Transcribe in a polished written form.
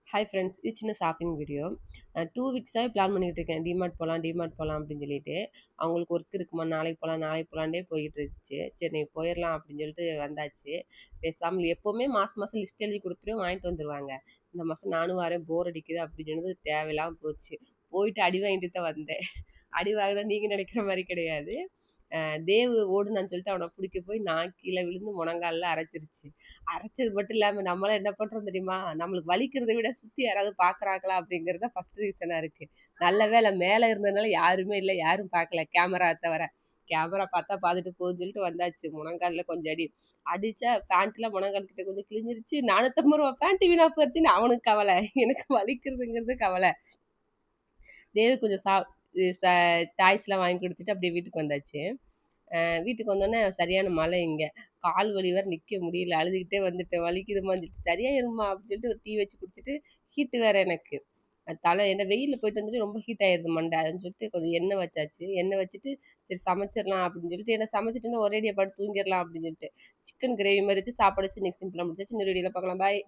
Hi friends, இது சின்ன shopping video. 2 வீக்ஸாவே plan பண்ணிட்டு இருக்கேன். டிமார்ட் போலாம் அப்படின்னு சொல்லிட்டு. அவங்களுக்கு ஒர்க் இருக்குமா, நாளைக்கு போலான்டே போயிட்டு இருந்துச்சு. சரி நீ போயிரலாம் அப்படின்னு சொல்லிட்டு வந்தாச்சு. பேசாம எப்பவுமே மாசம் மாசம் லிஸ்ட் எழுதி குடுத்துருவேன், வாங்கிட்டு வந்துருவாங்க. இந்த மாசம் நானும் வரேன், போர் அடிக்குது அப்படின்னு சொன்னது தேவையில்லாம போச்சு. போயிட்டு அடி வாங்கிட்டு தான் வந்தேன். அடி வாங்குனா நீங்க நினைக்கிற மாரி கிடையாது. தேவு ஓடுனான்னு சொல்லிட்டு அவன புடிக்க போய் நான் கீழ விழுந்து முழங்கால்ல அரைச்சிருச்சு. அரைச்சது மட்டும் இல்லாம நம்மலாம் என்ன பண்றோம் தெரியுமா? நம்மளுக்கு வலிக்கிறத விட சுத்தி யாராவது பார்க்குறாங்களா அப்படிங்கிறது தான் ஃபர்ஸ்ட் ரீசனா இருக்கு. நல்ல வேளை மேல இருந்ததுனால யாருமே இல்ல, யாரும் பார்க்கல. கேமரா தவிர. கேமரா பார்த்தா பார்த்துட்டு போகுதுன்னு சொல்லிட்டு வந்தாச்சு. முழங்கால்ல கொஞ்சம் அடி. அடிச்சா பேண்ட்லாம் முழங்கால் கிட்ட கொஞ்சம் கிழிஞ்சிருச்சு. ரூ. 450 பேண்ட் வீணா போச்சுன்னு அவனுக்கு கவலை. எனக்கு வலிக்கிறதுங்கிறது கவலை. தேவி கொஞ்சம் ச டாய்ஸ்லாம் வாங்கி குடுத்துட்டு அப்படியே வீட்டுக்கு வந்தாச்சு. வீட்டுக்கு வந்தோனே சரியான மழை இங்க. கால் வலி வேற நிக்க முடியல. அழுதுகிட்டே வந்துட்டேன். வலிக்குதும்மான்னு சொல்லிட்டு, சரியாயிரும்மா அப்படின்னு சொல்லிட்டு ஒரு டீ வச்சு குடிச்சிட்டு, ஹீட் வேற எனக்கு. தலை ஏன்னா வெயில்ல போயிட்டு வந்துட்டு ரொம்ப ஹீட் ஆயிருது மண்டை. அதுன்னு சொல்லிட்டு கொஞ்சம் எண்ணெய் வச்சாச்சு. எண்ணெய் வச்சுட்டு சரி சமைச்சிரலாம் அப்படின்னு சொல்லிட்டு, ஏன்னா சமைச்சுட்டோன்னா ஒரேடியா படுத்து தூங்கிரலாம் அப்படின்னு சொல்லிட்டு, சிக்கன் கிரேவி மாரி வச்சு சாப்பாடு வச்சு இன்னைக்கு சிம்பிளா முடிச்சாச்சு. இன்னொரு வீடியோல பார்க்கலாம். பாய்.